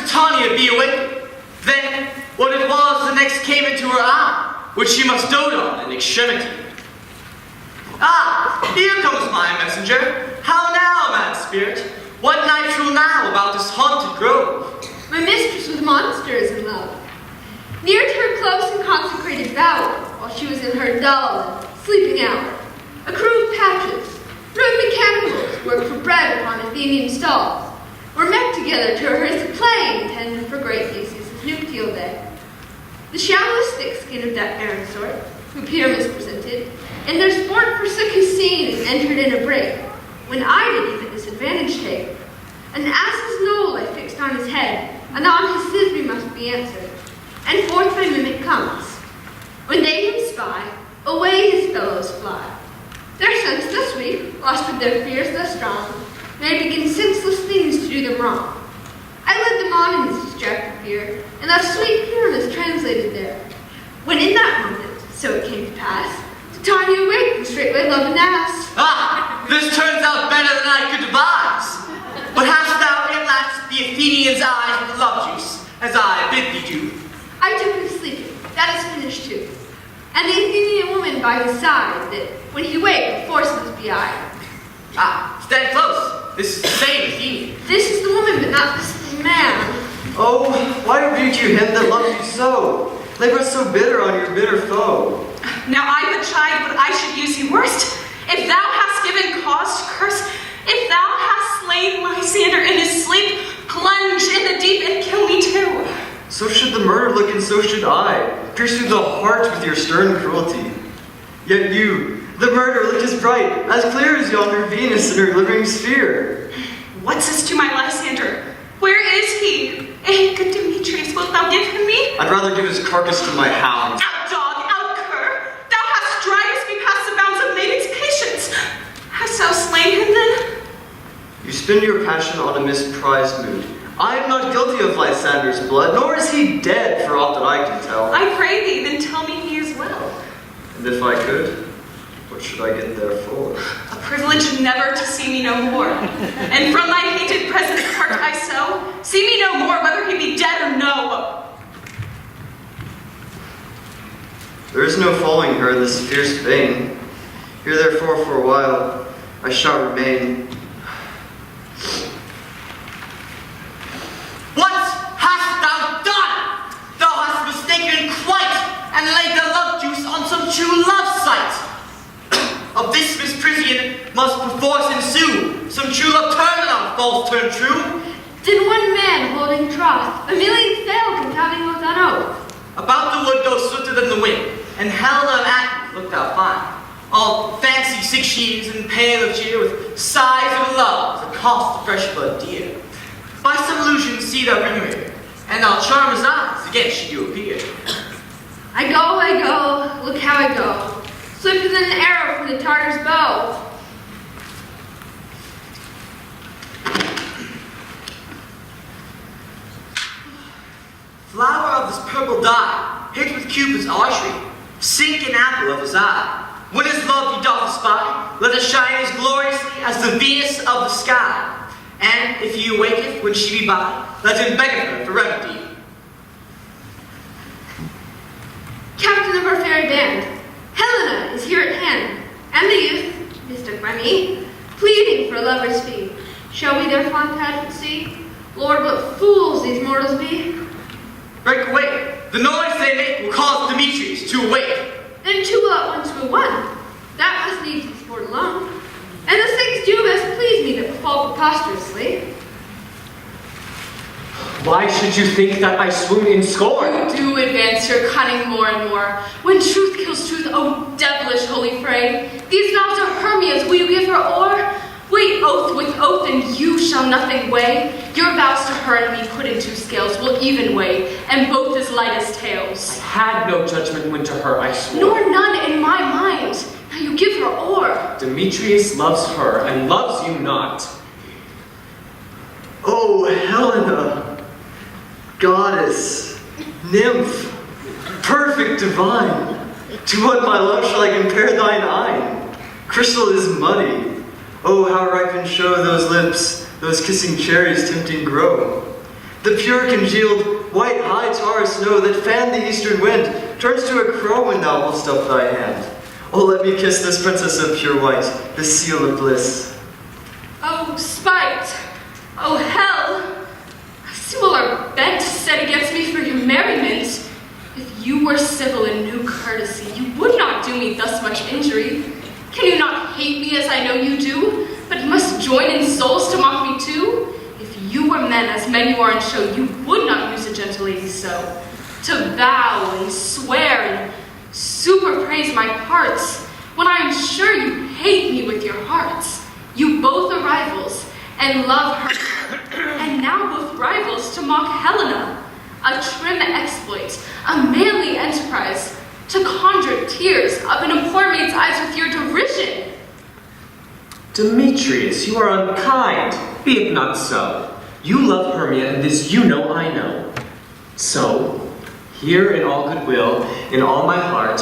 Titania be awakened. Then what it was the next came into her eye, which she must dote on in extremity. Ah, here comes my messenger. How now, mad spirit? What night rule now about this haunted grove? My mistress with monster is in love. Near to her close and consecrated bower, while she was in her dull and sleeping hour, a crew of patches, rude mechanicals, worked for bread upon Athenian stalls, were met together to rehearse a play intended for great Theseus' nuptial day. The shallowest thick skin of that barren sort, who Pyramus presented, in their sport forsook his scene and entered in a break, when I did even disadvantage take. An ass's knoll I fixed on his head, anon his thisbe must be answered, and forth my mimic comes. When they him spy, away his fellows fly. Their sense thus weak, lost with their fears thus strong, they begin senseless things to do them wrong. I led them on in this distracted fear, and thus sweet Pyramus translated there. When in that moment, so it came to pass, Titania awaked and straightway loved an ass. Ah, this turns out better than I could devise. But hast thou at last the Athenian's eyes with love juice, as I bid thee do? I took him sleeping, that is finished too. And the Athenian woman by his side, that when he waked, force must be I. Ah, stand close. This is the same Athenian. This is the woman, but not this man. Oh, why rebuke you him that loved you so? Labor so bitter on your bitter foe. Now I but chide what I should use you worst. If thou hast given cause to curse, if thou hast slain Lysander in his sleep, plunge in the deep and kill me too. So should the murder look, and so should I, pierce through the heart with your stern cruelty. Yet you, the murderer, look as bright, as clear as yonder Venus in her glittering sphere. What's this to my Lysander? Where is he? Eh, good Demetrius, wilt thou give him me? I'd rather give his carcass to my hounds. Out, dog, out, cur! Thou hast drivest me past the bounds of maiden's patience. Hast thou slain him then? You spend your passion on a misprized mood. I am not guilty of Lysander's blood, nor is he dead, for aught that I can tell. I pray thee, then tell me he is well. And if I could, what should I get therefore? A privilege never to see me no more. And from thy hated presence part I so, see me no more, whether he be dead or no. There is no following her in this fierce vein. Here therefore for a while I shall remain. What hast thou done? Thou hast mistaken quite, and laid the love juice on some true love sight. Of this misprision must perforce ensue some true love turned on false turned true. Then one man holding troth, a million fail confounding both on oath. About the wood go swifter than the wind, and held on Athens looked out fine. All fancy 6 years and pale of cheer, with sighs of love that cost the fresh blood dear. By some illusion see thou bring her here, and I'll charm his eyes, again she do appear. I go, look how I go, swifter than an arrow from the Tartar's bow. Flower of this purple dye, hit with Cupid's archery, sink an apple of his eye. When his love he doth espy, let us shine as gloriously as the Venus of the sky. And if he awaketh when she be by, let him beg of her for remedy. Captain of our fairy band, Helena is here at hand, and the youth, mistook by me, pleading for a lover's fee. Shall we their fond pageant see? Lord, what fools these mortals be! Break away. The noise they make will cause Demetrius to awake. Then two will at once woo one. That must needs be sport alone. And those things do best please me that befall preposterously. Why should you think that I swoon in scorn? Do advance your cunning more and more. When truth kills truth, oh devilish holy fray. These vows are Hermia's, will you give her o'er? Wait oath with oath, and you shall nothing weigh. Your vows to her and me put in 2 scales will even weigh, and both as light as tails. I had no judgment when to her I swore. Nor none in my mind. Now you give her o'er. Demetrius loves her, and loves you not. Oh, Helena, goddess, nymph, perfect divine, to what my love shall I compare thine eye? Crystal is muddy. Oh, how ripe and show those lips, those kissing cherries tempting grow. The pure congealed, white high tar snow that fanned the eastern wind turns to a crow when thou holdst up thy hand. Oh, let me kiss this princess of pure white, this seal of bliss. Oh, spite! Oh, hell! I see all are bent set against me for your merriment. If you were civil and knew courtesy, you would not do me thus much injury. Can you not hate me as I know you do, but must join in souls to mock me too? If you were men as men you are in show, you would not use a gentle lady so. To vow and swear and super praise my parts, when I am sure you hate me with your hearts. You both are rivals, and love her, and now both rivals to mock Helena. A trim exploit, a manly enterprise, to conjure tears of an poor maid's eyes with your derision. Demetrius, you are unkind. Be it not so. You love Hermia, and this you know I know. So, here in all goodwill, in all my heart,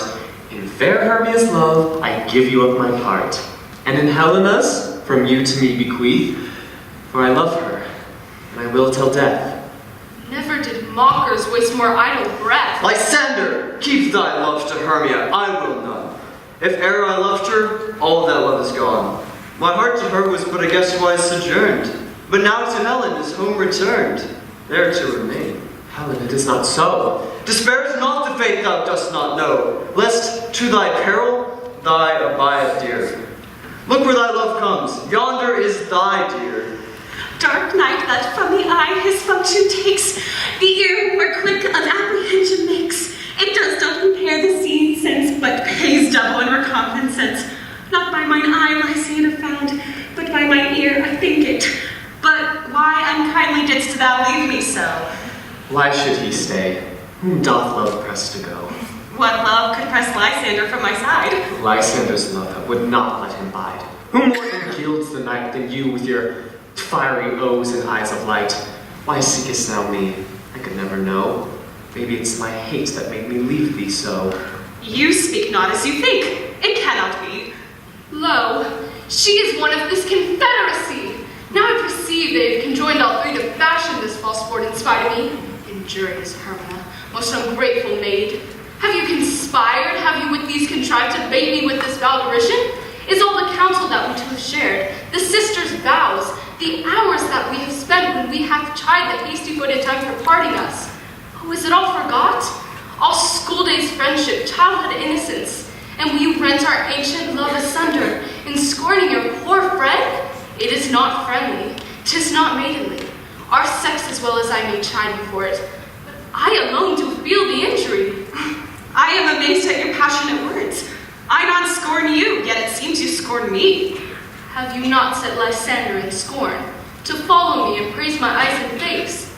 in fair Hermia's love, I give you up my part. And in Helena's, from you to me bequeath, for I love her, and I will till death. Never did mockers waste more idle breath. Lysander, keep thy love to Hermia, I will none. If e'er I loved her, all that love is gone. My heart to her was but a guest-wise sojourned, but now to Helen is home returned, there to remain. Helen, it is not so. Despair not the fate thou dost not know, lest to thy peril thy abide dear. Look where thy love comes, yonder is thy dear. Dark night that from the eye his function takes, the ear more quick of apprehension makes. It does not compare the seen sense, but pays double in recompensance. Not by mine eye Lysander found, but by mine ear I think it. But why unkindly didst thou leave me so? Why should he stay? Whom doth love press to go? What love could press Lysander from my side? Lysander's love that would not let him bide. Who more than gilds the night than you with your fiery O's and eyes of light? Why seekest thou me? I could never know. Maybe it's my hate that made me leave thee so. You speak not as you think. It cannot be. Lo, she is one of this confederacy. Now I perceive they have conjoined all three to fashion this false sport in spite of me. Injurious Hermia, most ungrateful maid. Have you conspired? Have you with these contrived to bait me with this foul derision? Is all the counsel that we two have shared, the sisters' vows, the hours that we have spent when we have tried the hasty-footed time for parting us? Oh, is it all forgot? All school days' friendship, childhood innocence, and will you rent our ancient love asunder in scorning your poor friend? It is not friendly, 'tis not maidenly. Our sex as well as I may chide you for it, but I alone do feel the injury. I am amazed at your passionate words. I not scorn you, yet it seems you scorn me. Have you not set Lysander in scorn, to follow me and praise my eyes and face,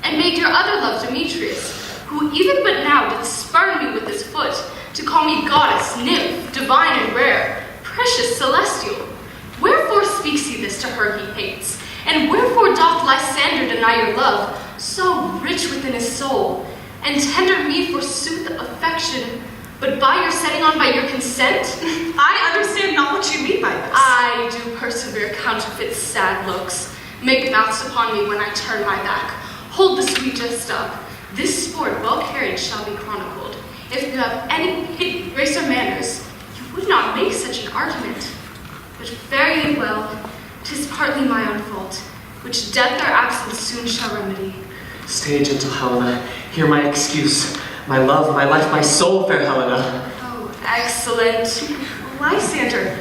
and made your other love Demetrius, who even but now did spurn me with his foot, to call me goddess, nymph, divine and rare, precious celestial? Wherefore speaks he this to her he hates? And wherefore doth Lysander deny your love, so rich within his soul, and tender me forsooth affection, but by your setting on by your consent? I understand not what you mean by this. I do persevere counterfeit sad looks, make mouths upon me when I turn my back. Hold the sweet jest up. This sport well carried shall be chronicled. If you have any pity, grace, or manners, you would not make such an argument. But fare ye well, 'tis partly my own fault, which death or absence soon shall remedy. Stay, gentle Helena, hear my excuse. My love, my life, my soul, fair Helena. Oh, excellent. Lysander,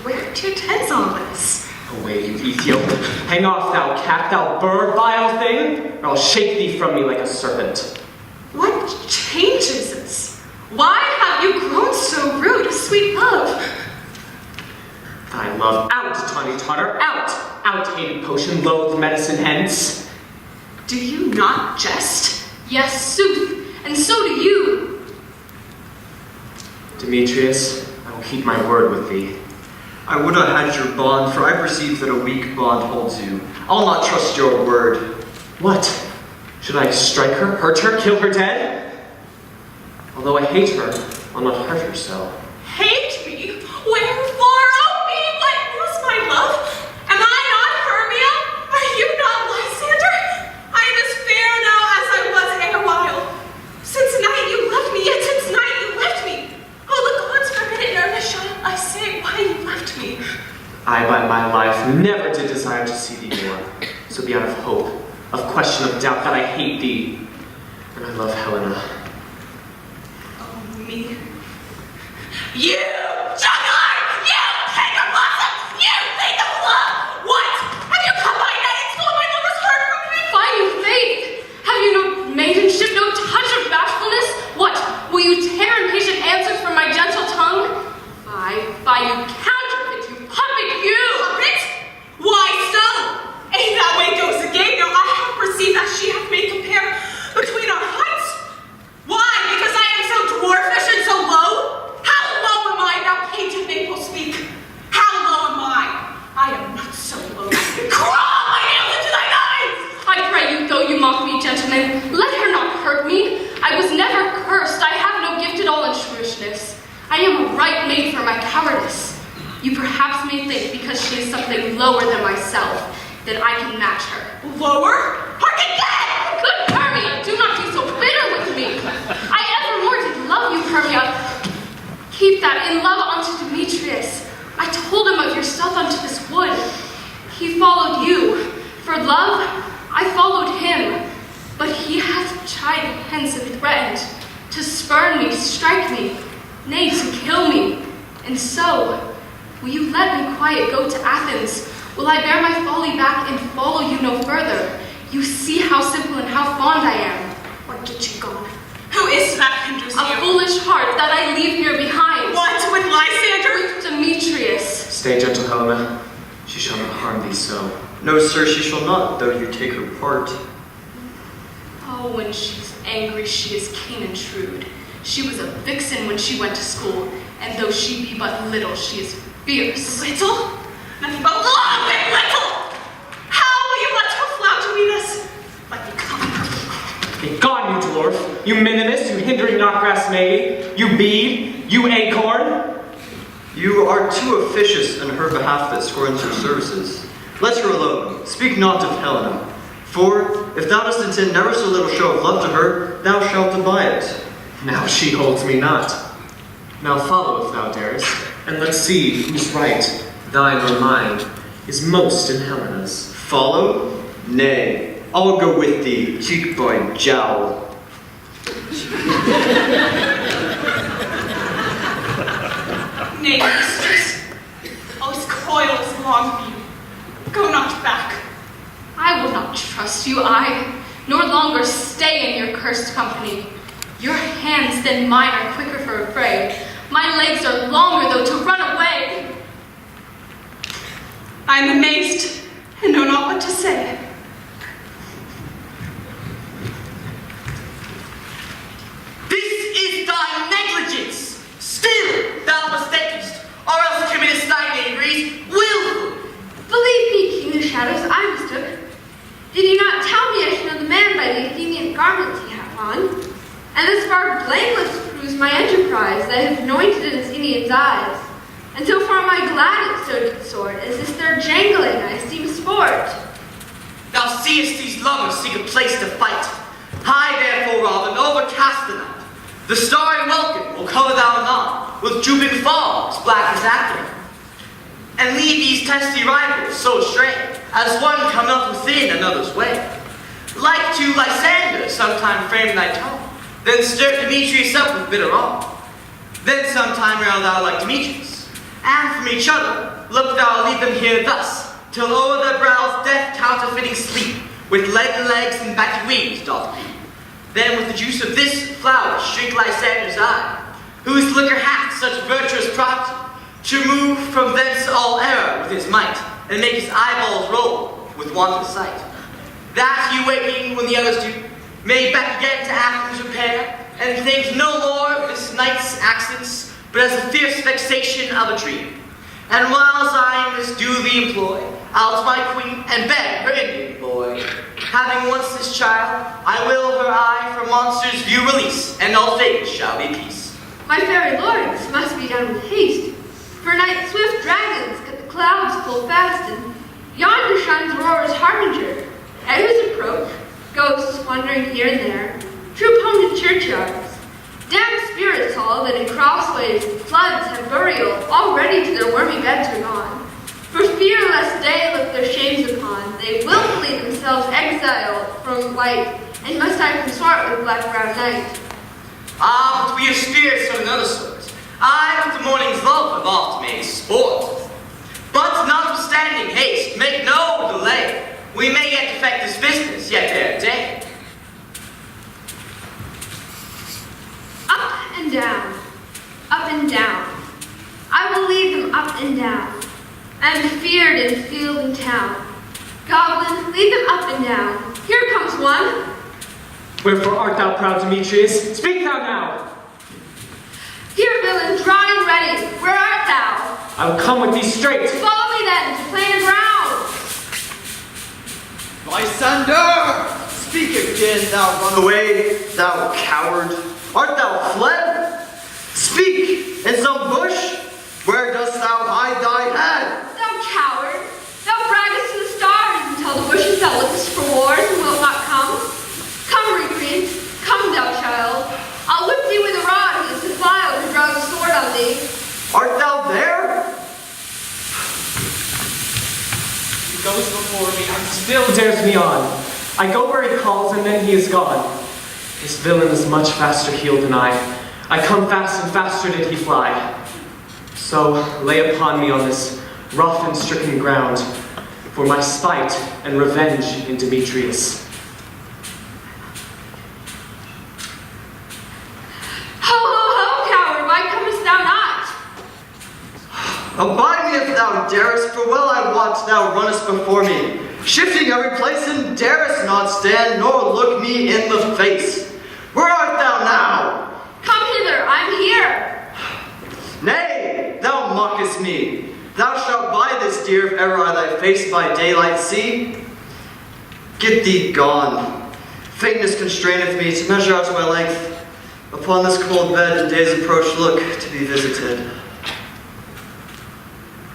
where do you tend all this? Away, you Ethiope. Hang off, thou cat, thou bird, vile thing, or I'll shake thee from me like a serpent. What changes this? Why have you grown so rude, sweet love? Thy love out, tawny totter, out! Out, hated potion, loathed medicine, hence. Do you not jest? Yes, sooth, and so do you. Demetrius, I will keep my word with thee. I would not hide your bond, for I perceive that a weak bond holds you. I'll not trust your word. What? Should I strike her, hurt her, kill her dead? Although I hate her, I'll not hurt her so. Hate me? Wherefore? Oh me, what was my love? Am I not Hermia? Are you not Lysander? I am as I by my life never did desire to see thee more. So beyond of hope, of question, of doubt, that I hate thee, and I love Helena. Oh, me. You, juggler! You, king of blossom! You, thief of love! What? Have you come by night and stolen my lover's heart from me? Fine in faith. Have you no maidenship, no touch of bashfulness? What? Will you tear impatient answers from my gentle tongue? Fie, you counterfeit, you puppet, you! Puppet? Why so? Ain't that way goes the game. Now I have perceived that she hath made compare between our heights. Why? Because I am so dwarfish and so low? How low am I? Now painted maple speak. How low am I? I am not so low. Crawl my nails into thine eyes! I pray you, though you mock me, gentlemen, let her not hurt me. I was never cursed. I have no gift at all in shrewishness. I am a right maid for my cowardice. You perhaps may think because she is something lower than myself, that I can match her. Lower? Hearken then! Good Hermia, do not be so bitter with me. I evermore did love you, Hermia. Keep that in love unto Demetrius. I told him of yourself unto this wood. He followed you. For love, I followed him. But he hath chid hence and threatened to spurn me, strike me, nay, to kill me. And so, will you let me quiet go to Athens? Will I bear my folly back and follow you no further? You see how simple and how fond I am. What get you gone? Who is that hinders A you? foolish heart that I leave here behind. What, with Lysander? With Demetrius. Stay, gentle Helena. She shall not harm thee so. No, sir, she shall not, though you take her part. Oh, when she's angry, she is keen and shrewd. She was a vixen when she went to school, and though she be but little, she is fierce. Little? Nothing but long and little! How will you let her flout to meet us? Let me come. Be gone, you dwarf! You minimus, you hindering knotgrass maid! You bead! You acorn! You are too officious in her behalf that scorns your services. Let her alone. Speak not of Helena. For, if thou dost intend never so little show of love to her, thou shalt abide it. Now she holds me not. Now follow if thou darest, and let's see who's right, thine or mine, is most in Helena's. Follow? Nay, I'll go with thee, cheek by jowl. Nay, mistress. All his coils long for you. Go not back. I will not trust you, nor longer stay in your cursed company. Your hands than mine are quicker for a fray. My legs are longer, though, to run away. I am amazed, and know not what to say. This is thy negligence. Still thou mistakest, or else committest thy knaveries willfully. Believe me, King of Shadows, I mistook. Did you not tell me I should know the man by the Athenian garments he hath on? And this far blameless proves my enterprise that I have anointed in Athenians' eyes. And so far my glad it so consort, as this their jangling I esteem sport. Thou seest these lovers seek a place to fight. High therefore, Robin, overcast the night. The starry welkin will cover thou anon, with drooping fogs black as acting. And leave these testy rivals so astray, as one come up within another's way. Like to Lysander, sometime frame thy tongue, then stir Demetrius up with bitter wrong. Then sometime rail thou like Demetrius, and from each other look thou lead them here thus, till o'er their brows death counterfeiting sleep, with leaden legs and batty wings doth creep. Then with the juice of this flower shrink Lysander's eye, whose liquor hath such virtuous property, to move from thence all error with his might, and make his eyeballs roll with want of sight. That he waking when the others do, may back again to Athens repair, and think no more of this night's accents, but as the fierce vexation of a dream. And whiles I this duly employ, I'll to my queen and beg her Indian boy. Having once this child, I will her eye from monsters' view release, and all fate shall be peace. My fairy lord, this must be done with haste. For night swift dragons cut the clouds full fast, and yonder shines Aurora's harbinger. At his approach, ghosts wandering here and there, troop home to churchyards. Damned spirits all that in crossways and floods have burial, all ready to their wormy beds are gone. For fear lest they look their shames upon, they willfully themselves exile from light, and must I consort with black-browed night. Ah, but we have spirits of another sort. I, with the morning's love, have oft made sport. But notwithstanding haste, make no delay. We may yet effect this business, yet ere day. Up and down, up and down. I will lead them up and down. I am feared in field and town. Goblin, lead them up and down. Here comes one. Wherefore art thou proud, Demetrius? Speak thou now! Here, villain, drawn and ready. Where art thou? I will come with thee straight. Follow me then to plan ground. Lysander! Speak again, thou runaway, thou coward. Art thou fled? Speak, in some bush? Where dost thou hide thy head? Thou coward, thou braggest to the stars and tell the bushes thou lookest for wars and wilt not come. Come, recreant, come, thou child. I'll whip thee with a rod against the file who draws a sword on thee. Art thou there? He goes before me and still dares me on. I go where he calls and then he is gone. This villain is much faster healed than I. I come fast and faster did he fly. So lay upon me on this rough and stricken ground for my spite and revenge in Demetrius. Ho, ho, ho, coward, why comest thou not? Abide me if thou darest, for well I wot thou runnest before me, shifting every place, and darest not stand, nor look me in the face. Where art thou now? Come hither, I'm here. Nay, thou mockest me. Thou shalt buy this deer if ever I thy face by daylight see. Get thee gone. Faintness constraineth me to measure out my length. Upon this cold bed in day's approach look to be visited.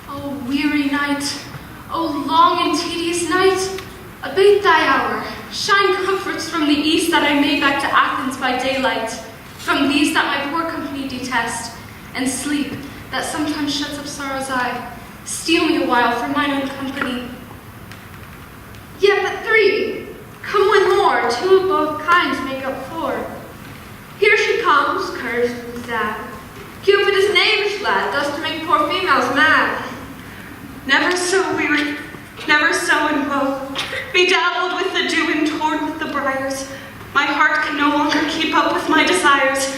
O weary night, O long and tedious night, abate thy hour. Shine comforts from the east that I may back to Athens by daylight, from these that my poor company detest, and sleep that sometimes shuts up sorrow's eye. Steal me a while for mine own company. Yet but three. Come when more, two of both kinds make up four. Here she comes, cursed and sad. Cupid is knavish lad, thus to make poor females mad. Never so weary, never so in woe, bedabbled with the dew and torn with the briars. My heart can no longer keep up with my desires.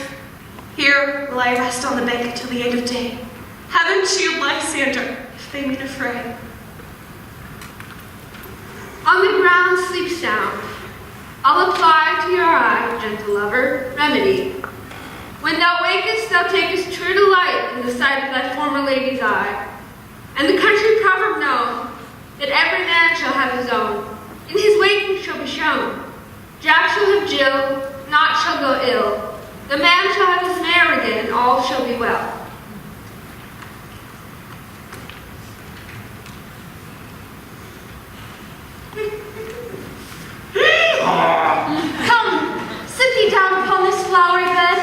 Here will I rest on the bank until the end of day. Heaven shield Lysander, if they meet a fray. On the ground sleep sound. I'll apply to your eye, gentle lover, remedy. When thou wakest, thou takest true delight in the sight of thy former lady's eye. And the country proverb known, that every man shall have his own, in his waking shall be shown. Jack shall have Jill, naught shall go ill. The man shall have his mare again, and all shall be well. Come, sit thee down upon this flowery bed,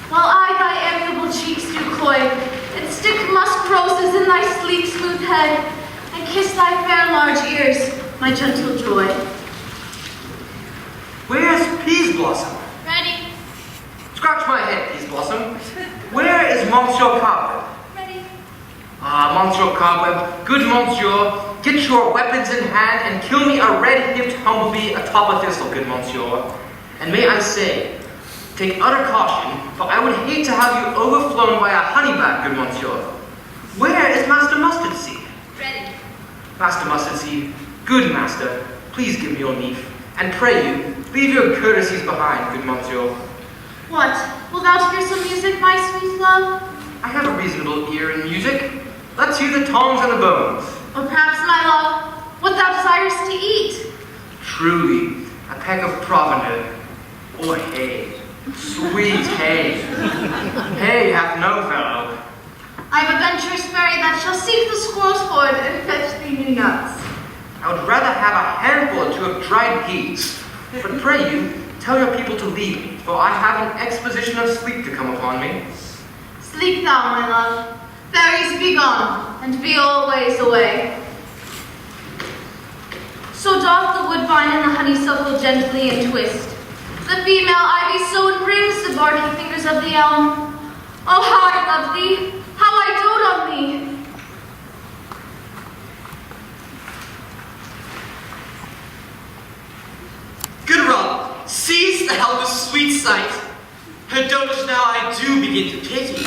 while I thy amiable cheeks do coy, and stick musk roses in thy sleek smooth head, and kiss thy fair large ears, my gentle joy. Where's Peas Blossom? Ready, Scratch my head, Peas Blossom. Where is Monsieur Cobweb? ready. Ah, Monsieur Cobweb, good Monsieur, get your weapons in hand and kill me a red-hipped humblebee atop a thistle, good Monsieur. And may I say, take utter caution, for I would hate to have you overflown by a honeybat, good Monsieur. Where is Master Mustard Seed? Ready. Master Mustard Seed, good master, please give me your leave. And pray you, leave your courtesies behind, good Monsieur. What, wilt thou hear some music, my sweet love? I have a reasonable ear in music. Let's hear the tongs and the bones. Or perhaps, my love, what thou desirest to eat? Truly, a peck of provender, or hay. Sweet hay. Hay hath no fellow. I have a venturous fairy that shall seek the squirrel's hoard and fetch thee new nuts. I would rather have a handful or two of dried peas. But pray you, tell your people to leave me, for I have an exposition of sleep to come upon me. Sleep thou, my love. Fairies, be gone. and be always away. So doth the woodbine and the honeysuckle gently entwist. The female ivy so embraces the barky fingers of the elm. Oh, how I love thee, how I dote on thee. Good Rob, seest thou this sweet sight? Her dotage now I do begin to pity.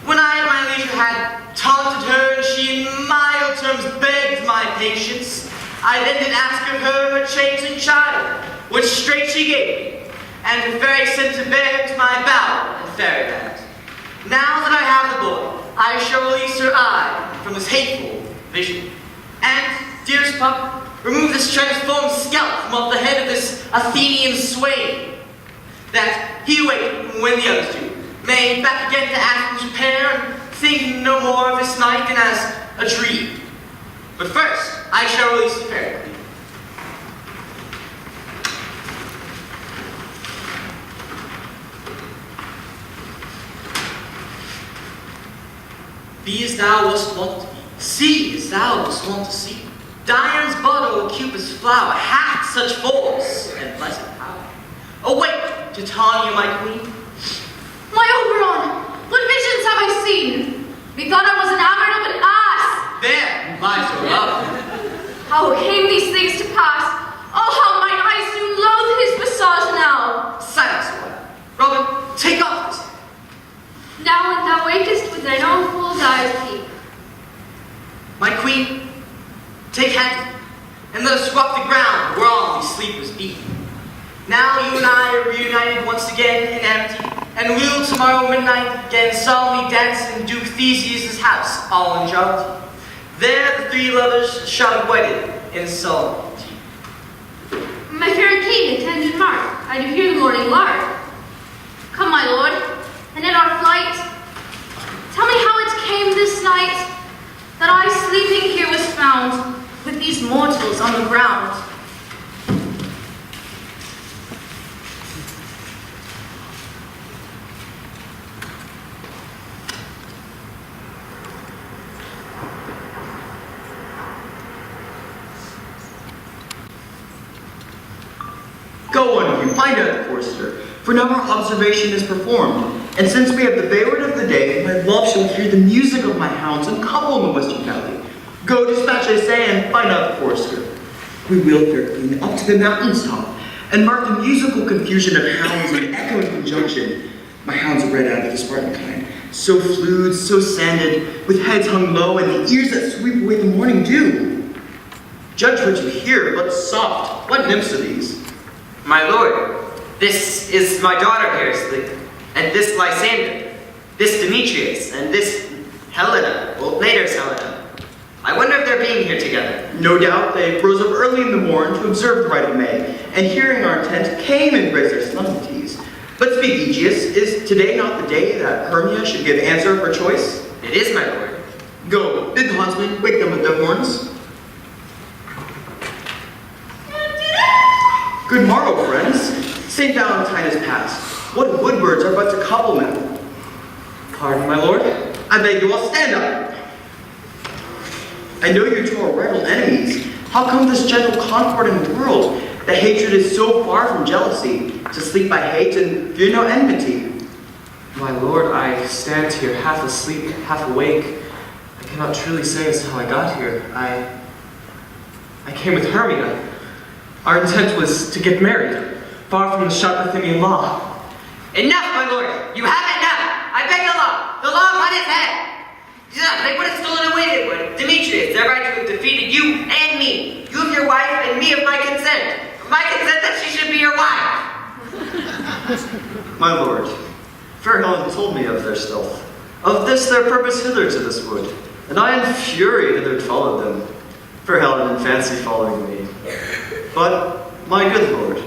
When I at my leisure had taunted her, and she in mild terms begged my patience, I then did ask of her changeling child, which straight she gave me, and her fairy sent to bear to my bower and fairyland. Now that I have the boy, I shall release her eye from this hateful vision. And, dearest pup, remove this transformed scalp from off the head of this Athenian swain, that he awake when the others do, may back again to Athens repair, and think no more of this night than as a dream. But first, I shall release the fairy queen. Be as thou wast wont to be, see as thou wast wont to see. Dian's bottle of Cupid's flower hath such force and blessed power. Awake, Titania, my queen. My Oberon, what visions have I seen? Methought I was enamored of an ass. There lies your love. How came these things to pass? Oh, how might I soon loathe his visage now. Silence awhile. Robin, take off this. Now when thou wakest with thine own fool's eyes peep. My queen, take hand, and let us walk the ground where all these sleepers be. Now you and I are reunited once again in amity, and we'll tomorrow midnight again solemnly dance in Duke Theseus' house, all in jollity. There the three lovers shall be wedded in solemnity. My fair king, attend and mark, I do hear the morning lark. Come, my lord, and in our flight, tell me how it came this night that I sleeping here was found with these mortals on the ground. Go one of you, find out, Forster, for now our observation is performed, and since we have the favorite of the day, my love shall hear the music of my hounds and couple in the western valley. Go dispatch, I say, and find out the Forster. We will, fair queen, up to the mountain's top, and mark the musical confusion of hounds in echoing conjunction. My hounds are bred out of the Spartan kind, so flued, so sanded, with heads hung low, and the ears that sweep away the morning dew. Judge what you hear, but soft, what nymphs are these? My lord, this is my daughter here, and this Lysander, this Demetrius, and this Helena, well, later's Helena. I wonder if they're being here together. No doubt they rose up early in the morn to observe the rite of May, and hearing our intent, came and raised their solemnities. But speak, Aegeus, is today not the day that Hermia should give answer of her choice? It is, my lord. Go, bid the huntsman wake them with their horns. Good morrow, friends. St. Valentine is past. What woodbirds are but to couple now? Pardon, my lord? I beg you all, stand up. I know you two are rival enemies. How come this gentle concord in the world? The hatred is so far from jealousy, to sleep by hate and fear no enmity. My lord, I stand here half asleep, half awake. I cannot truly say as to how I got here. I came with Hermia. Our intent was to get married, far from the sharp Athenian law. Enough, my lord! You have enough! I beg the law! The law upon his head! Yeah, they would have stolen away, they would. Demetrius, thereby to have defeated you and me. You of your wife, and me of my consent. My consent that she should be your wife! My lord, fair Helen told me of their stealth, of this their purpose hither to this wood, and I in fury hither followed them. Fair Helen in fancy following me. But, my good lord,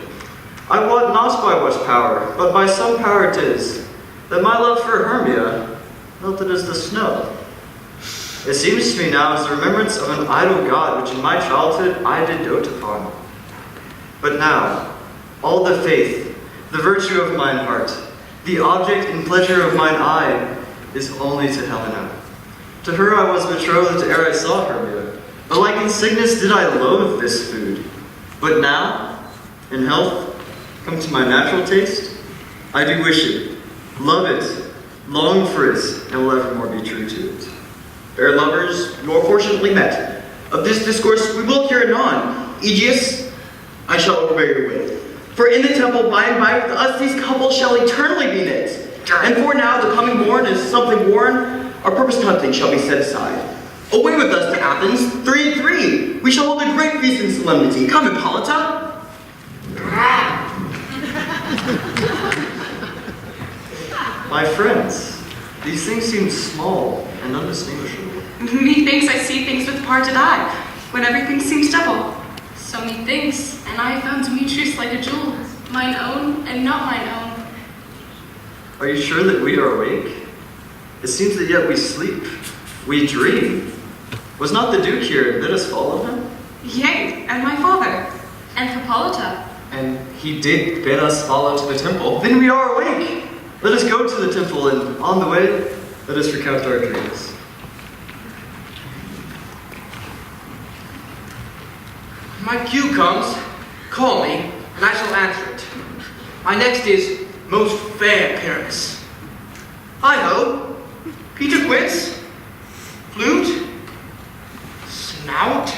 I wot not by what power, but by some power it is, that my love for Hermia melted as the snow. It seems to me now as the remembrance of an idol god which in my childhood I did dote upon. But now, all the faith, the virtue of mine heart, the object and pleasure of mine eye, is only to Helena. To her I was betrothed ere I saw Hermia. But like in sickness did I loathe this food. But now, in health, come to my natural taste, I do wish it, love it, long for it, and will evermore be true to it. Fair lovers, you are fortunately met. Of this discourse we will hear anon. Aegeus, I shall obey your will. For in the temple by and by with us these couples shall eternally be knit. And for now the coming morn is something worn, our purposed hunting shall be set aside. Away with us to Athens, 3 and 3. We shall hold a great feast and solemnity. Come, Hippolyta. My friends, these things seem small and undistinguishable. Methinks I see things with parted eye, when everything seems double. So methinks, and I found Demetrius like a jewel, mine own and not mine own. Are you sure that we are awake? It seems that yet we sleep. We dream. Was not the Duke here and bid us follow him? Yea, and my father. And Hippolyta. And he did bid us follow to the temple. Then we are awake. Let us go to the temple, and on the way, let us recount our dreams. My cue comes, call me, and I shall answer it. My next is most fair Paris. Hi-ho, Peter Quince, flute, snout.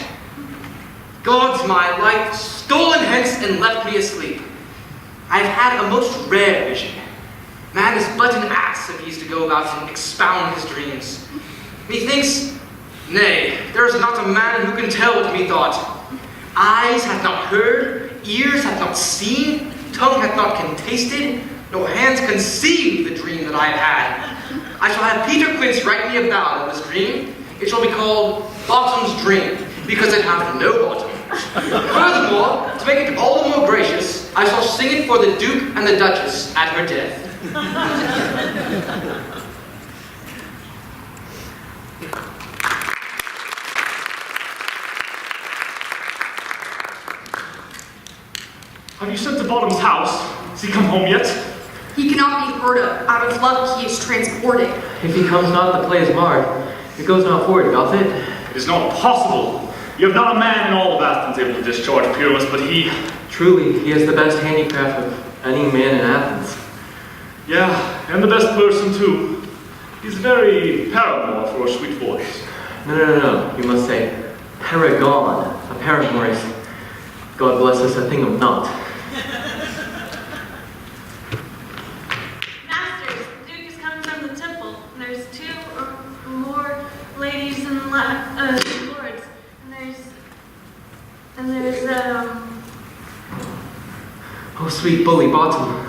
God's my life, stolen hence and left me asleep. I have had a most rare vision. Man is but an ass if he is to go about and expound his dreams. Methinks, nay, there is not a man who can tell what me thought. Eyes hath not heard, ears hath not seen, tongue hath not tasted, nor hands conceived the dream that I have had. I shall have Peter Quince write me a ballad of this dream. It shall be called Bottom's Dream, because it hath no bottom. Furthermore, to make it all the more gracious, I shall sing it for the Duke and the Duchess at her death. Have you sent to Bottom's house? Has he come home yet? He cannot be heard of. Out of luck he is transported. If he comes not, the play is marred. It goes not forward, doth it? It is not possible. You have not a man in all of Athens able to discharge Pyramus, but he... Truly, he has the best handicraft of any man in Athens. Yeah, and the best person too. He's very paramour for a sweet voice. No. You must say paragon. A paramour is, God bless us, a thing of naught. Masters, the Duke is coming from the temple. And there's 2 or more ladies and lords. And there's Oh, sweet bully Bottom.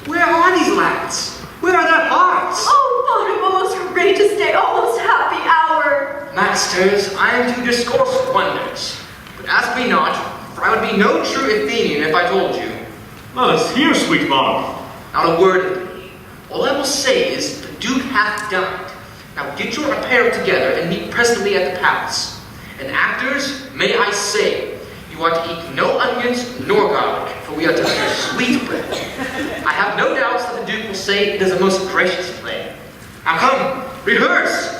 Where are these lads? Where are their hearts? Oh, Bottom, almost courageous day, almost happy hour. Masters, I am to discourse wonders. But ask me not, for I would be no true Athenian if I told you. Let us hear, sweet Bottom. Not a word of me. All I will say is, the Duke hath dined. Now get your apparel together and meet presently at the palace. And actors, may I say, you are to eat no onions nor garlic, for we are to hear sweet bread. I have no doubts that the Duke will say it is a most gracious play. Now come, rehearse!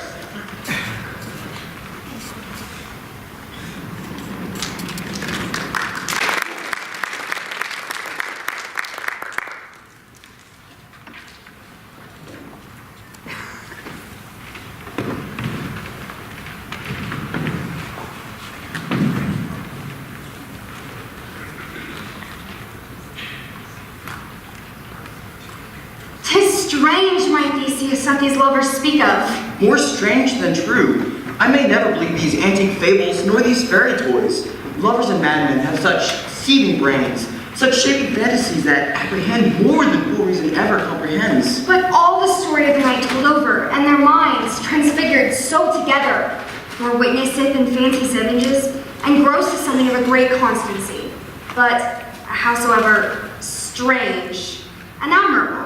Strange, my Theseus, that these lovers speak of. More strange than true. I may never believe these antique fables, nor these fairy toys. Lovers and madmen have such seething brains, such shaping fantasies that apprehend more than cool reason ever comprehends. But all the story of the night told over, and their minds transfigured so together, nor witnesseth in fancy's images, and grosseth something of a great constancy. But, howsoever strange and admirable.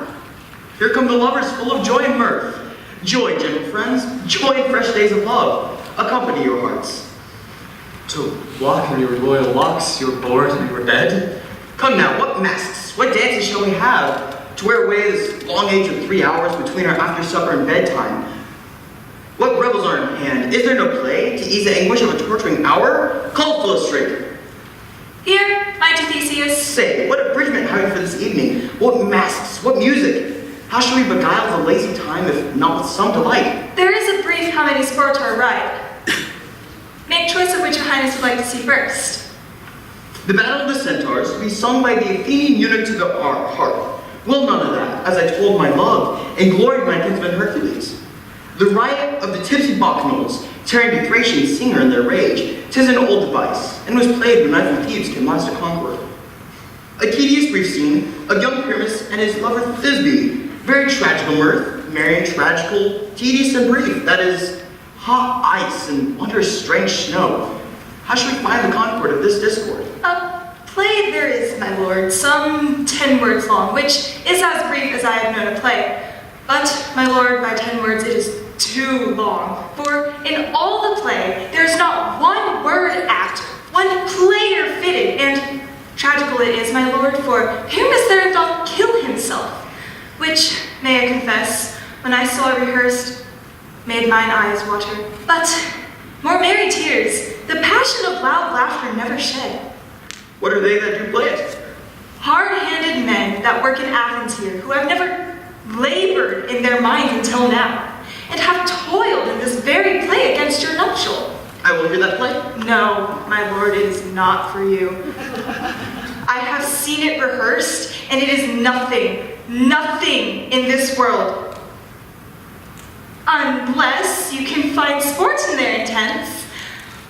Here come the lovers full of joy and mirth. Joy, gentle friends, joy in fresh days of love. Accompany your hearts. To walk in your royal locks, your board, and your bed? Come now, what masks, what dances shall we have? to wear away this long age of 3 hours between our after supper and bedtime? What rebels are in hand? Is there no play to ease the anguish of a torturing hour? Call Phyllis straight. Here, mighty Theseus. Say, what abridgment have you for this evening? What masks? What music? How shall we beguile the lazy time if not with some delight? There is a brief comedy sport or ride. Make choice of which your highness would like to see first. The battle of the centaurs to be sung by the Athenian eunuch to the harp. Well, none of that, as I told my love, and gloried my kinsman Hercules. The riot of the tipsy bacchanals, tearing the Thracian singer in their rage, 'tis an old device, and was played when knife and thieves came last to conquer. A tedious brief scene of young Pyramus and his lover Thisbe, very tragical mirth, merry and tragical, tedious and brief, that is, hot ice and wondrous strange snow. How shall we find the concord of this discord? A play there is, my lord, some 10 words long, which is as brief as I have known a play. But, my lord, by 10 words it is too long, for in all the play there is not one word act, one player fitted, and tragical it is, my lord, for Pyramus there doth kill himself, which, may I confess, when I saw it rehearsed, made mine eyes water. But more merry tears, the passion of loud laughter never shed. What are they that do play it? Hard-handed men that work in Athens here, who have never labored in their minds until now, and have toiled in this very play against your nuptial. I will hear that play. No, my lord, it is not for you. I have seen it rehearsed, and it is nothing in this world. Unless you can find sports in their intents,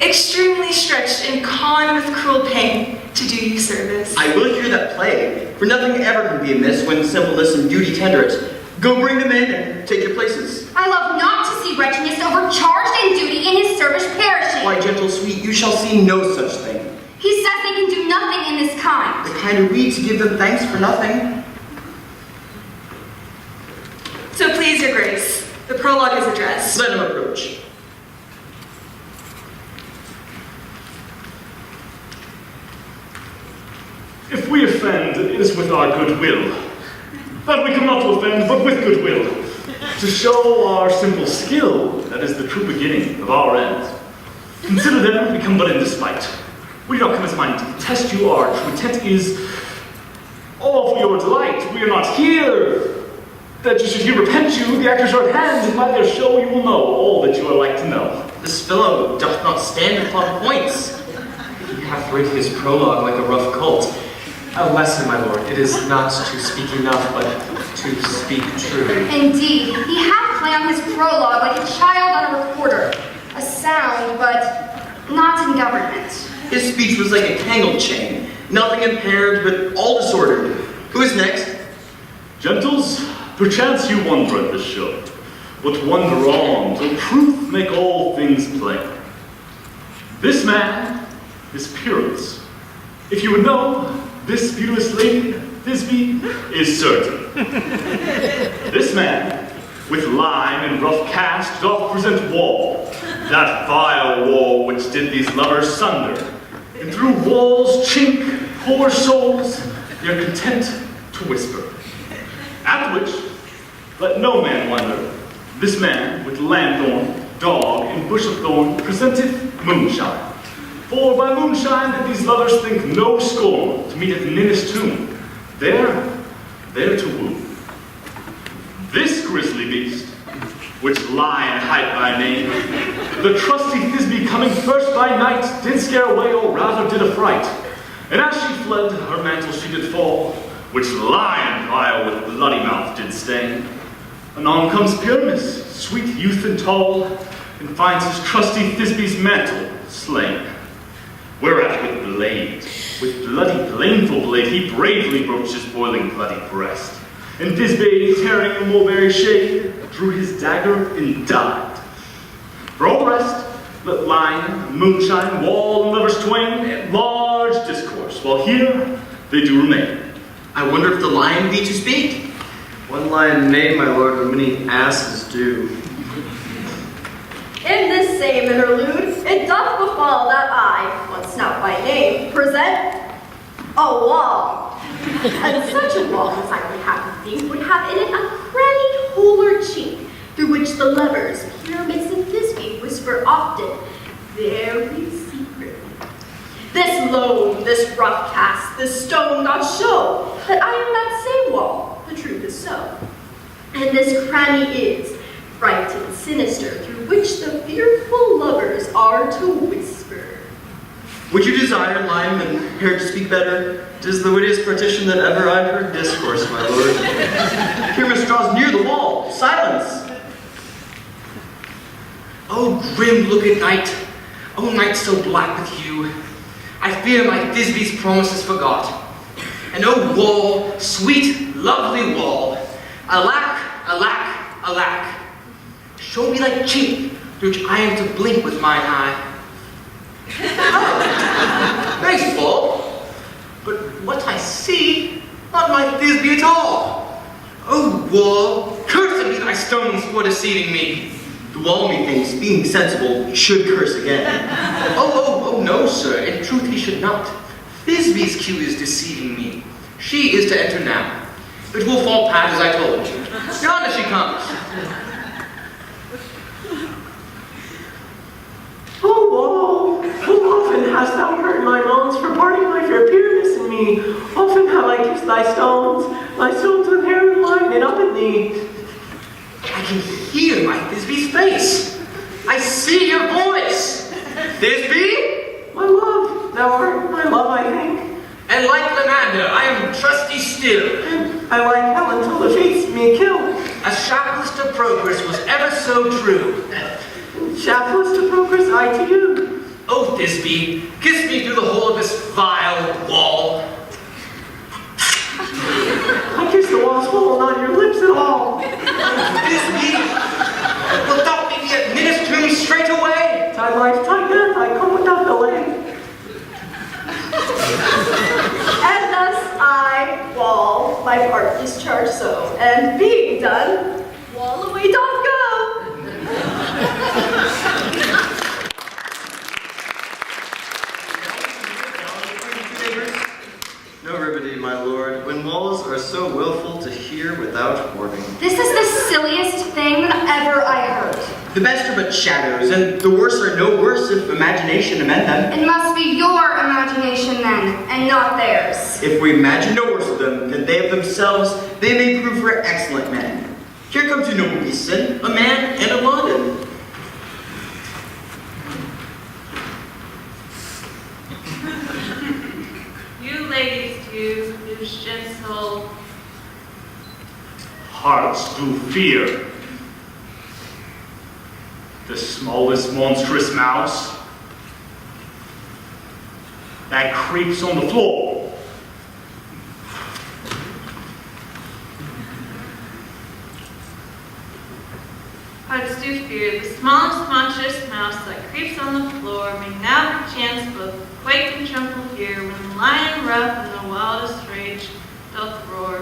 extremely stretched and con with cruel pain to do you service. I will hear that play, for nothing ever can be amiss when simpleness and duty tender it. Go bring them in and take your places. I love not to see wretchedness overcharged in duty in his service perishing. Why, gentle sweet, you shall see no such thing. He says they can do nothing in this kind. The kind of read to give them thanks for nothing. So please your grace, the prologue is addressed. Let him approach. If we offend, it is with our good will. That we come not to offend, but with good will. To show our simple skill, that is the true beginning of our end. Consider them, we come but in despite. We do not come as minded to test you, our true intent is all for your delight. We are not here that you should here repent you, the actors are at hand, and by their show you will know all that you are like to know. This fellow doth not stand upon points. He hath read his prologue like a rough colt. A lesson, my lord, it is not to speak enough, but to speak true. Indeed, he had play on his prologue like a child on a recorder. A sound, but not in government. His speech was like a tangled chain, nothing impaired, but all disordered. Who is next? Gentles, perchance you wonder at this show. But wonder on, till truth make all things plain. This man is Pyramus. If you would know, this beauteous lady, Thisbe, is certain. This man, with line and rough cast, doth present war, that vile war which did these lovers sunder, and through walls chink poor souls, they are content to whisper. At which, let no man wonder, this man with lanthorn, dog, and bush of thorn presenteth moonshine. For by moonshine did these lovers think no scorn to meet at Ninus' tomb, there to woo. This grisly beast, which lion hight by name, the trusty Thisbe coming first by night, did scare away, or rather did affright. And as she fled, her mantle she did fall, which lion vile with bloody mouth did stain. Anon comes Pyramus, sweet youth and tall, and finds his trusty Thisbe's mantle slain. Whereat with bloody blameful blade, he bravely broached his boiling bloody breast. And Thisbe, tearing the mulberry shade, drew his dagger and died. For all the rest, let line, moonshine, wall, and lovers twain, at large discourse, while here they do remain. I wonder if the lion be to speak. One lion may, my lord, but many asses do. In this same interlude, it doth befall that I, once not by name, present a wall. And such a wall as I would have to think would have in it a cranny hole or chink, through which the lovers, pyramids and Thisbe, whisper often, very secretly. This loam, this rough cast, this stone doth show that I am that same wall, the truth is so. And this cranny is, bright and sinister, through which the fearful lovers are to whisper. Would you desire lime and hair to speak better? 'Tis the wittiest partition that ever I've heard discourse, my lord. Pyramus draws near the wall. Silence! Oh, grim looked night, oh, night so black with you, I fear my Thisbe's promises forgot. And oh, wall, sweet, lovely wall, alack, alack, alack, show me thy chink, through which I am to blink with mine eye. Oh, nice wall, but what I see, not my Thisbe at all. Oh, wall, cursed be thy stones for deceiving me. The wall, methinks, being sensible, should curse again. Oh, no, sir, in truth he should not. Thisbe's cue is deceiving me. She is to enter now. It will fall pat as I told you. Yonder she comes. Oh, wall, full often hast thou heard my moans for parting my fair Pyramus and me. Often have I kissed thy stones with hair and lime knit up in thee. I can hear my Thisbe's face. I see your voice. Thisbe? My love, thou art my love, I think. And like Lenander, I am trusty still. And I like Helen till the fates me kill. As shaftless to progress was ever so true. Shaftless to progress I to you. Oh, Thisbe, kiss me through the hole of this vile wall. I kiss the wall's hole, not your lips at all. Thisbe, wilt thou be administered to me straight away? Tide life, tide death, I come without delay. And thus I, wall, my part discharge so, and being done, wall away doth go. No remedy, my lord, when walls are so willful to hear without warning. This is the silliest thing that ever I heard. The best are but shadows, and the worst are no worse if imagination amend them. It must be your imagination then, and not theirs. If we imagine no worse of them than they of themselves, they may prove for excellent men. Here come two noble beasts, then, a man and a lion. You ladies do, whose gentle Hearts do fear. The smallest monstrous mouse that creeps on the floor. hearts do fear, the smallest monstrous mouse that creeps on the floor may now perchance both quake and tremble here when the lion rough in the wildest rage doth roar.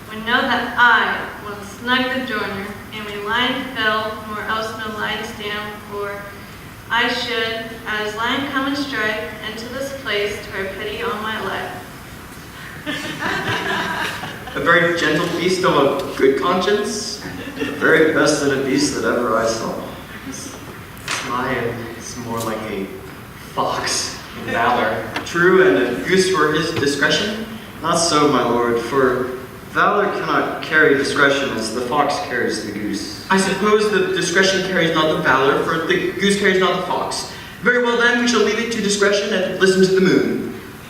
When know that I once snug the joiner, and we lion fell, nor else no lion stand before. I should, as lion come and strike, into this place to our pity on my life. A very gentle beast of a good conscience, the very best of a beast that ever I saw. This lion is more like a fox in valor. True, and a goose for his discretion? Not so, my lord, for valor cannot carry discretion as the fox carries the goose. I suppose the discretion carries not the valor, for the goose carries not the fox. Very well then, we shall leave it to discretion and listen to the moon.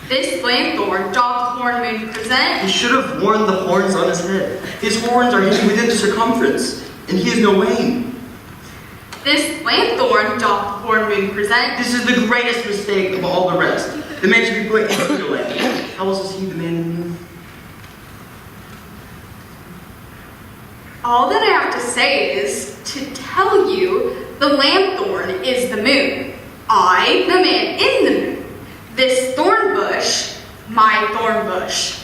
This lanthorn doth the horn moon present. He should have worn the horns on his head. His horns are hidden within the circumference, and he is no wane. This lanthorn doth the horn moon present. This is the greatest mistake of all the rest. The man should be put into the land. How else is he the man in the moon? All that I have to say is to tell you the lanthorn is the moon. I, the man in the moon. This thorn bush, my thorn bush.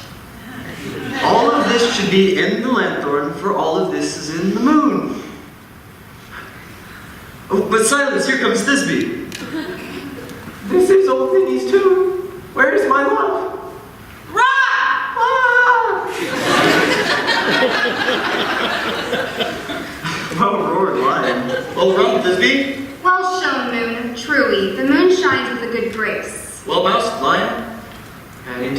All of this should be in the lanthorn, for all of this is in the moon. Oh, but silence, here comes Thisbe. This is old Minnie's tune. Where is my love? Rah! Ah! Well roared, lion. Well run, Thisbe. Well shown, Moon. Truly, the moon shines with a good grace. Well moused, lion. And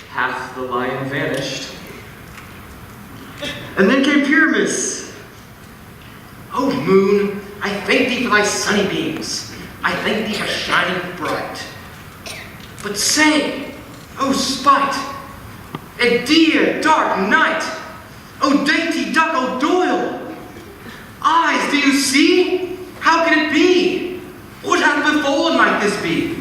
half the lion vanished. And then came Pyramus. O moon, I thank thee for thy sunny beams. I thank thee for shining bright. But say, O spite, a dear dark night, O dainty duck, O Doyle, eyes, do you see? How can it be? What hath befallen my Thisbe?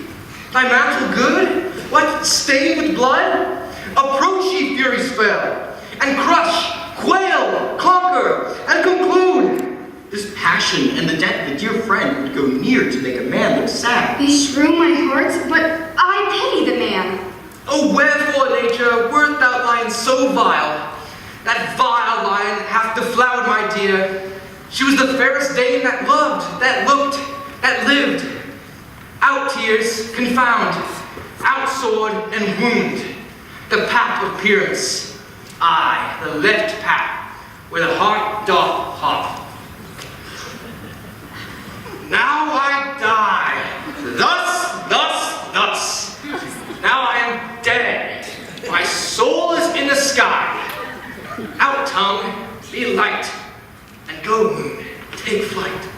Thy mantle good? What, stained with blood? Approach, ye furies fell, and crush, quail, conquer, and conclude. This passion and the death of a dear friend would go near to make a man look sad. Beshrew my heart, but I pity the man. O wherefore, nature, wert thou lion so vile? That vile lion hath deflowered my dear. She was the fairest dame that loved, that looked, that lived. Out tears, confound, out sword and wound. The path of Pyramus, aye, the left path, where the heart doth hop. Now I die, thus. Now I am dead. My soul is in the sky. Out, tongue, be light, and go, moon, take flight.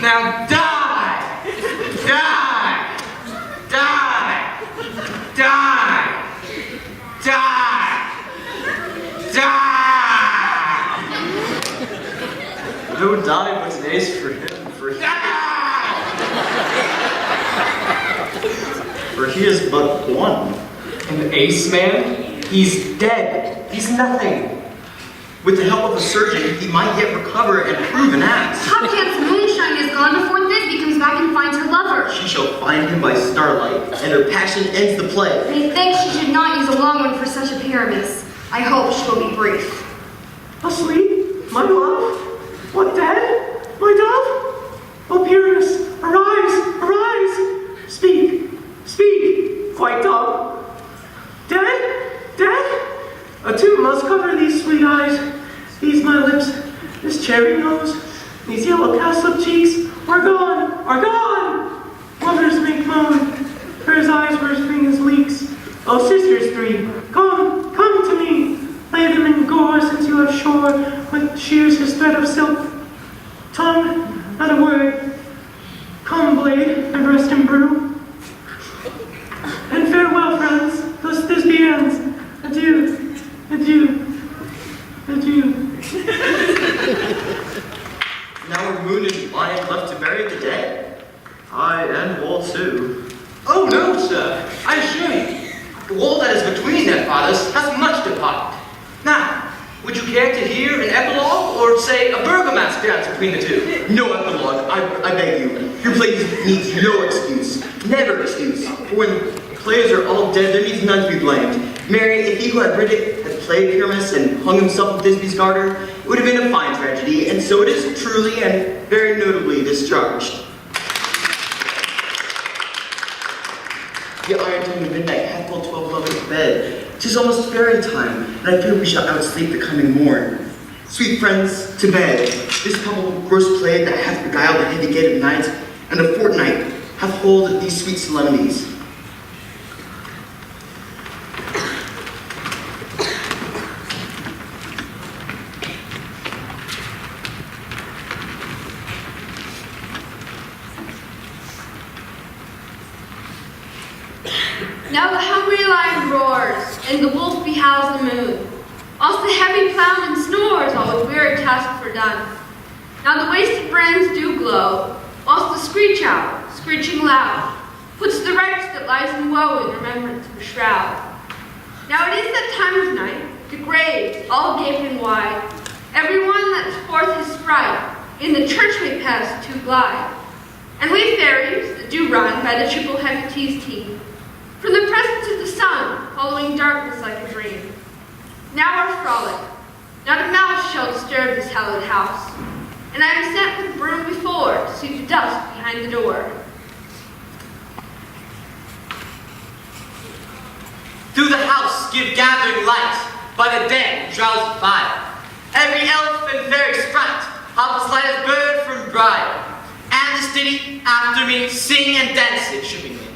Now die, die, die, die, die, die. No die but an ace for him, for he is but one. An ace man? He's dead. He's nothing. With the help of a surgeon, he might yet recover and prove an ass. How chance moonshine is gone before Thisbe comes back and finds her lover? She shall find him by starlight, and her passion ends the play. Methinks she should not use a long one for such a Pyramus. I hope she will be brief. Asleep, my love? What, dead? My dove? O Pyramus, arise! Speak, white dove. Dead? A tomb must cover these sweet eyes, these my lips, this cherry nose, these yellow cowslip cheeks are gone! Lovers make moan, for his eyes were spring as leaks. O sisters three, come to me, lay them in gore since you have shore, with shears his thread of silk. Tongue, not a word, come blade, and breast and brew. And farewell, friends, thus this ends. Adieu. Now are moon and lion left to bury the dead. Aye, and Wall too. Oh no, sir, I assure you, the wall that is between their fathers has much departed. Now, would you care to hear an epilogue, or say a burgomaster dance between the two? No epilogue, I beg you. Your play needs no excuse. Never excuse. For when players are all dead, there needs none to be blamed. Mary, if he who had writ it had played Pyramus and hung himself with Thisbe's garter, it would have been a fine tragedy, and so it is truly and very notably discharged. The iron tongue of midnight hath called 12 lovers to bed. 'Tis almost fairy time, and I fear we shall outsleep the coming morn. Sweet friends, to bed. This couple gross plague that hath beguiled the heavy gate of night, and a fortnight hath hold of these sweet solemnities. Now the hungry lion roars, and the wolf behowls the moon. Whilst the heavy plowman snores, all his weary tasks are done. Now the wasted brands do glow, whilst the screech owl, screeching loud, puts the wretch that lies in woe in remembrance of a shroud. Now it is that time of night, the graves all gaping wide, every one that's forth his sprite, in the church may pass to glide. And we fairies that do run by the triple Hecate's team, from the presence of the sun, following darkness like a dream. Now our frolic, not a mouse shall disturb this hallowed house, and I am sent with broom before to sweep the dust behind the door. Through the house give gathering light, by the dead drowsy fire. every elf and fairy sprite, hop as light as bird from briar. And this ditty, after me, sing and dance it should be me.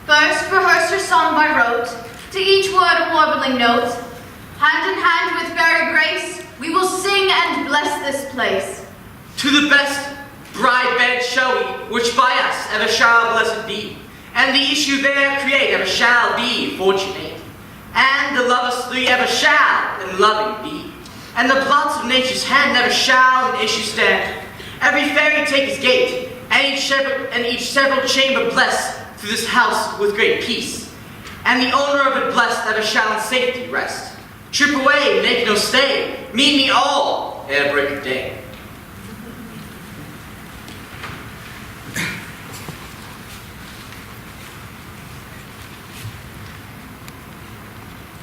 First rehearse your song by rote, to each word a warbling note. Hand in hand with fairy grace, we will sing and bless this place. To the best bride bed shall we, which by us ever shall blessed be, and the issue there create ever shall be fortunate, and the lovers three ever shall in loving be, and the plots of nature's hand never shall in issue stand. Every fairy take his gate, and each several chamber bless through this house with great peace, and the owner of it blessed ever shall in safety rest. Trip away, make no stay, meet me all ere break of day.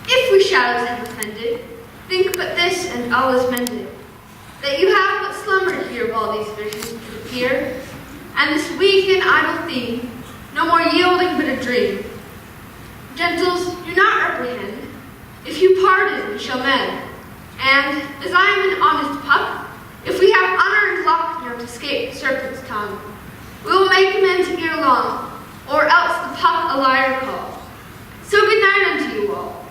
If we shadows have offended, think but this and all is mended, that you have but slumbered here while these visions appear, and this weak and idle theme, no more yielding but a dream. Gentles, do not reprehend. If you pardon, we shall mend. And, as I am an honest puck, if we have unearned luck nor to escape the serpent's tongue, we will make amends ere long, or else the puck a liar call. So good night unto you all.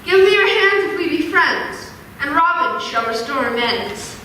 Give me your hands if we be friends, and Robin shall restore amends.